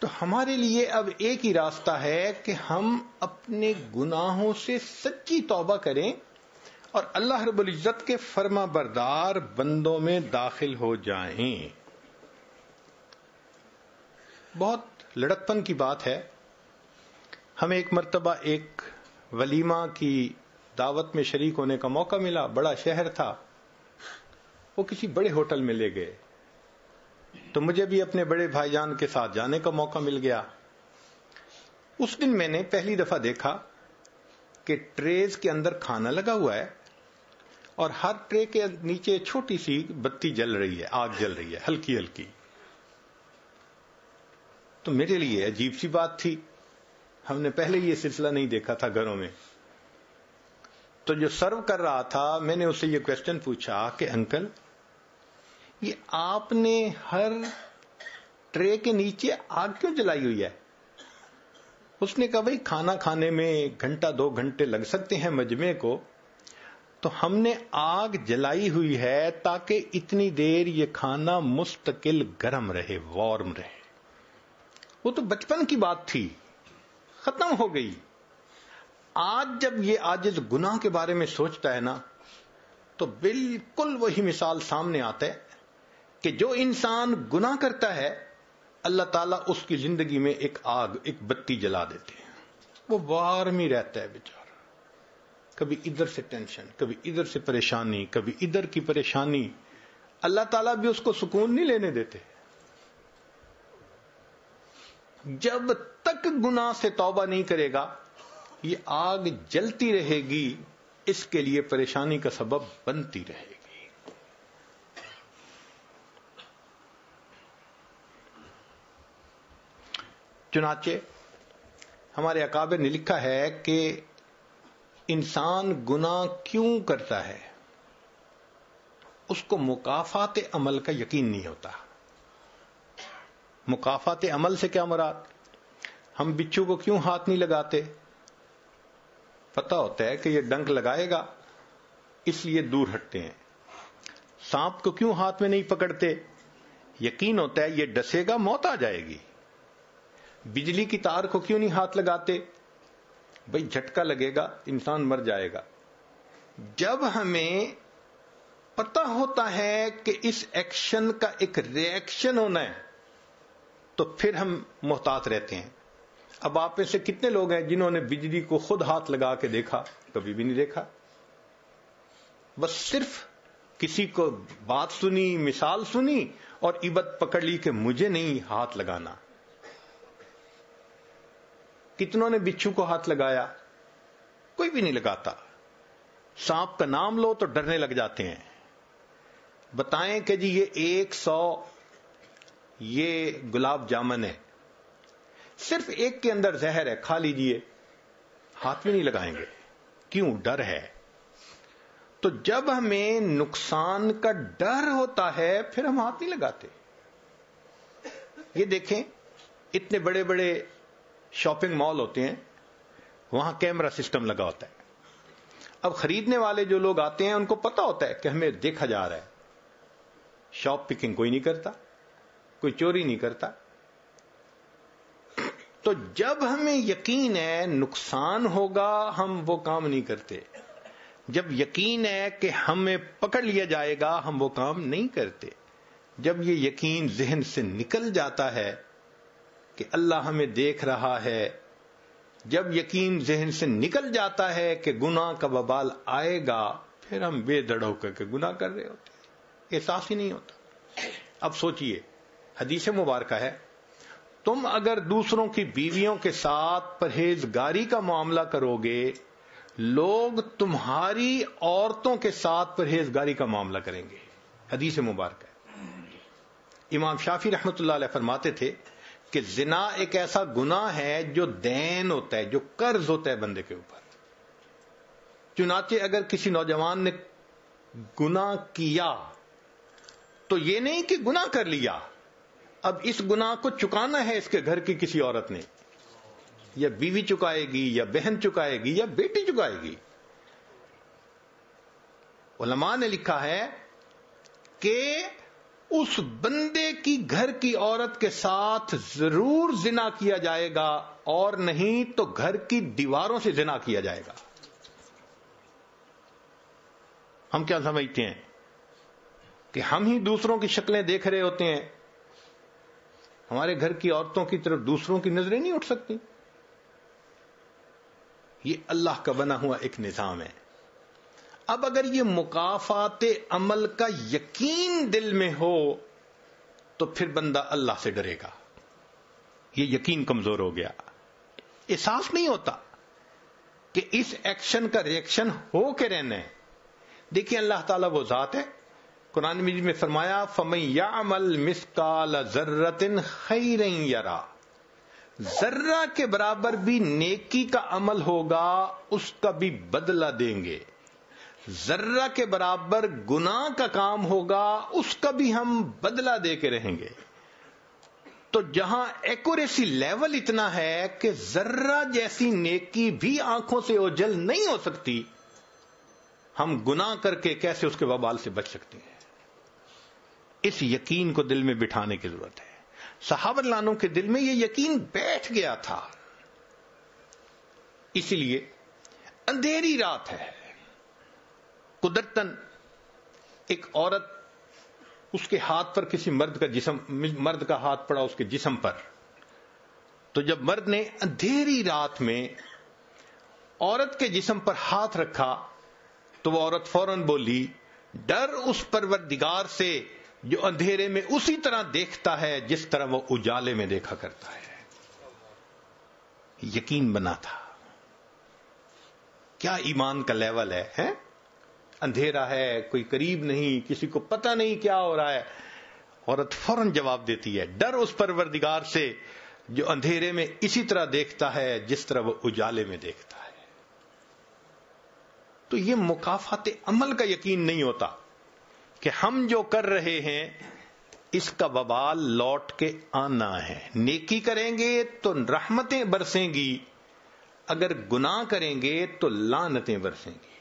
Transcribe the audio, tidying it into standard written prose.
تو ہمارے لیے اب ایک ہی راستہ ہے کہ ہم اپنے گناہوں سے سچی توبہ کریں اور اللہ رب العزت کے فرما بردار بندوں میں داخل ہو جائیں. بہت لڑکپن کی بات ہے. ہمیں ایک مرتبہ ایک ولیمہ کی دعوت میں شریک ہونے کا موقع ملا. بڑا شہر تھا, وہ کسی بڑے ہوٹل میں لے گئے, تو مجھے بھی اپنے بڑے بھائی جان کے ساتھ جانے کا موقع مل گیا. اس دن میں نے پہلی دفعہ دیکھا کہ ٹریز کے اندر کھانا لگا ہوا ہے اور ہر ٹرے کے نیچے چھوٹی سی بتی جل رہی ہے, آگ جل رہی ہے ہلکی ہلکی. تو میرے لیے عجیب سی بات تھی, ہم نے پہلے یہ سلسلہ نہیں دیکھا تھا گھروں میں. تو جو سرو کر رہا تھا میں نے اس سے یہ کوشچن پوچھا کہ انکل یہ آپ نے ہر ٹرے کے نیچے آگ کیوں جلائی ہوئی ہے؟ اس نے کہا بھائی کھانا کھانے میں 1 گھنٹہ 2 گھنٹے لگ سکتے ہیں مجمع کو, تو ہم نے آگ جلائی ہوئی ہے تاکہ اتنی دیر یہ کھانا مستقل گرم رہے, وارم رہے. وہ تو بچپن کی بات تھی, ختم ہو گئی. آج جب یہ عاجز گناہ کے بارے میں سوچتا ہے نا تو بالکل وہی مثال سامنے آتا ہے کہ جو انسان گناہ کرتا ہے اللہ تعالیٰ اس کی زندگی میں ایک آگ, ایک بتی جلا دیتے ہیں. وہ وارم ہی رہتا ہے بیچارہ, کبھی ادھر سے ٹینشن, کبھی ادھر سے پریشانی, کبھی ادھر کی پریشانی. اللہ تعالیٰ بھی اس کو سکون نہیں لینے دیتے. جب تک گناہ سے توبہ نہیں کرے گا یہ آگ جلتی رہے گی, اس کے لیے پریشانی کا سبب بنتی رہے گی. چنانچہ ہمارے اکابر نے لکھا ہے کہ انسان گناہ کیوں کرتا ہے, اس کو مکافات عمل کا یقین نہیں ہوتا. مکافات عمل سے کیا مراد؟ ہم بچھو کو کیوں ہاتھ نہیں لگاتے؟ پتہ ہوتا ہے کہ یہ ڈنک لگائے گا اس لیے دور ہٹتے ہیں. سانپ کو کیوں ہاتھ میں نہیں پکڑتے؟ یقین ہوتا ہے یہ ڈسے گا موت آ جائے گی. بجلی کی تار کو کیوں نہیں ہاتھ لگاتے؟ بھئی جھٹکا لگے گا انسان مر جائے گا. جب ہمیں پتہ ہوتا ہے کہ اس ایکشن کا ایک ریئیکشن ہونا ہے تو پھر ہم محتاط رہتے ہیں. اب آپ میں سے کتنے لوگ ہیں جنہوں نے بجلی کو خود ہاتھ لگا کے دیکھا؟ کبھی بھی نہیں دیکھا. بس صرف کسی کو بات سنی, مثال سنی اور عبادت پکڑ لی کہ مجھے نہیں ہاتھ لگانا. کتنوں نے بچھو کو ہاتھ لگایا؟ کوئی بھی نہیں لگاتا. سانپ کا نام لو تو ڈرنے لگ جاتے ہیں. بتائیں کہ جی یہ 100 یہ گلاب جامن ہے, صرف ایک کے اندر زہر ہے, کھا لیجئے, ہاتھ بھی نہیں لگائیں گے. کیوں؟ ڈر ہے. تو جب ہمیں نقصان کا ڈر ہوتا ہے پھر ہم ہاتھ نہیں لگاتے. یہ دیکھیں اتنے بڑے بڑے شاپنگ مال ہوتے ہیں, وہاں کیمرہ سسٹم لگا ہوتا ہے. اب خریدنے والے جو لوگ آتے ہیں ان کو پتا ہوتا ہے کہ ہمیں دیکھا جا رہا ہے. شاپ پکنگ کوئی نہیں کرتا, کوئی چوری نہیں کرتا. تو جب ہمیں یقین ہے نقصان ہوگا ہم وہ کام نہیں کرتے. جب یقین ہے کہ ہمیں پکڑ لیا جائے گا ہم وہ کام نہیں کرتے. جب یہ یقین ذہن سے نکل جاتا ہے کہ اللہ ہمیں دیکھ رہا ہے, جب یقین ذہن سے نکل جاتا ہے کہ گناہ کا وبال آئے گا, پھر ہم بے دڑ ہو کر کے گناہ کر رہے ہوتے ہیں, احساس ہی نہیں ہوتا. اب سوچئے, حدیث مبارکہ ہے تم اگر دوسروں کی بیویوں کے ساتھ پرہیزگاری کا معاملہ کرو گے, لوگ تمہاری عورتوں کے ساتھ پرہیزگاری کا معاملہ کریں گے. حدیث مبارکہ ہے. امام شافعی رحمۃ اللہ علیہ فرماتے تھے کہ زنا ایک ایسا گناہ ہے جو دین ہوتا ہے, جو قرض ہوتا ہے بندے کے اوپر. چنانچہ اگر کسی نوجوان نے گناہ کیا تو یہ نہیں کہ گناہ کر لیا, اب اس گناہ کو چکانا ہے اس کے گھر کی کسی عورت نے, یا بیوی چکائے گی, یا بہن چکائے گی, یا بیٹی چکائے گی. علماء نے لکھا ہے کہ اس بندے کی گھر کی عورت کے ساتھ ضرور زنا کیا جائے گا، اور نہیں تو گھر کی دیواروں سے زنا کیا جائے گا۔ ہم کیا سمجھتے ہیں کہ ہم ہی دوسروں کی شکلیں دیکھ رہے ہوتے ہیں، ہمارے گھر کی عورتوں کی طرف دوسروں کی نظریں نہیں اٹھ سکتی؟ یہ اللہ کا بنا ہوا ایک نظام ہے۔ اب اگر یہ مکافات عمل کا یقین دل میں ہو تو پھر بندہ اللہ سے ڈرے گا۔ یہ یقین کمزور ہو گیا، احساس نہیں ہوتا کہ اس ایکشن کا ریئیکشن ہو کے رہنا ہے۔ دیکھیں اللہ تعالیٰ وہ ذات ہے، قرآن مجید میں فرمایا فَمَن يَعْمَلْ مِثْقَالَ ذَرَّةٍ خَيْرًا يَرَى، ذرہ کے برابر بھی نیکی کا عمل ہوگا اس کا بھی بدلہ دیں گے، ذرہ کے برابر گناہ کا کام ہوگا اس کا بھی ہم بدلہ دے کے رہیں گے۔ تو جہاں ایکوریسی لیول اتنا ہے کہ ذرہ جیسی نیکی بھی آنکھوں سے اوجھل نہیں ہو سکتی، ہم گناہ کر کے کیسے اس کے وبال سے بچ سکتے ہیں؟ اس یقین کو دل میں بٹھانے کی ضرورت ہے۔ صحابہ رضی اللہ عنہم کے دل میں یہ یقین بیٹھ گیا تھا۔ اسی لیے اندھیری رات ہے، قدرتاً ایک عورت، اس کے ہاتھ پر کسی مرد کا ہاتھ پڑا اس کے جسم پر، تو جب مرد نے اندھیری رات میں عورت کے جسم پر ہاتھ رکھا تو وہ عورت فوراً بولی، ڈر اس پروردگار سے جو اندھیرے میں اسی طرح دیکھتا ہے جس طرح وہ اجالے میں دیکھا کرتا ہے۔ یقین بنا تھا۔ کیا ایمان کا لیول ہے؟ اندھیرا ہے، کوئی قریب نہیں، کسی کو پتہ نہیں کیا ہو رہا ہے، عورت فوراً جواب دیتی ہے، ڈر اس پروردگار سے جو اندھیرے میں اسی طرح دیکھتا ہے جس طرح وہ اجالے میں دیکھتا ہے۔ تو یہ مکافات عمل کا یقین نہیں ہوتا کہ ہم جو کر رہے ہیں اس کا وبال لوٹ کے آنا ہے۔ نیکی کریں گے تو رحمتیں برسیں گی، اگر گناہ کریں گے تو لعنتیں برسیں گی۔